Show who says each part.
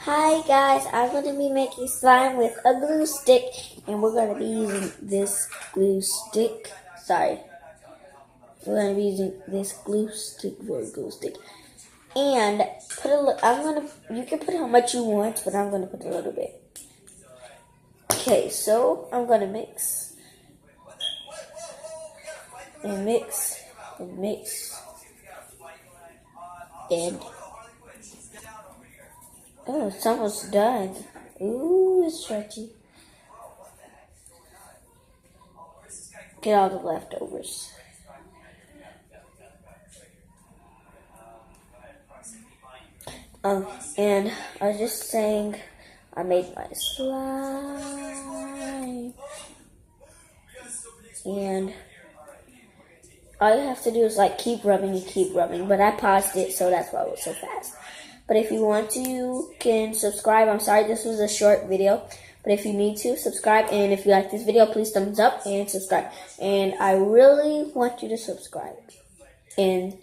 Speaker 1: Hi guys, I'm going to be making slime with a glue stick, and we're going to be using this glue stick. Sorry, we're going to be using this glue stick, glue stick, and you can put how much you want, but I'm going to put a little bit. Okay, so I'm going to mix and mix and mix and. Oh, it's almost done. Ooh, it's stretchy. Get all the leftovers. And I was just saying, I made my slime. And all you have to do is keep rubbing and keep rubbing. But I paused it, so that's why it was so fast. But if you want to, you can subscribe. I'm sorry this was a short video. But if you need to, subscribe. And if you like this video, please thumbs up and subscribe. And I really want you to subscribe. And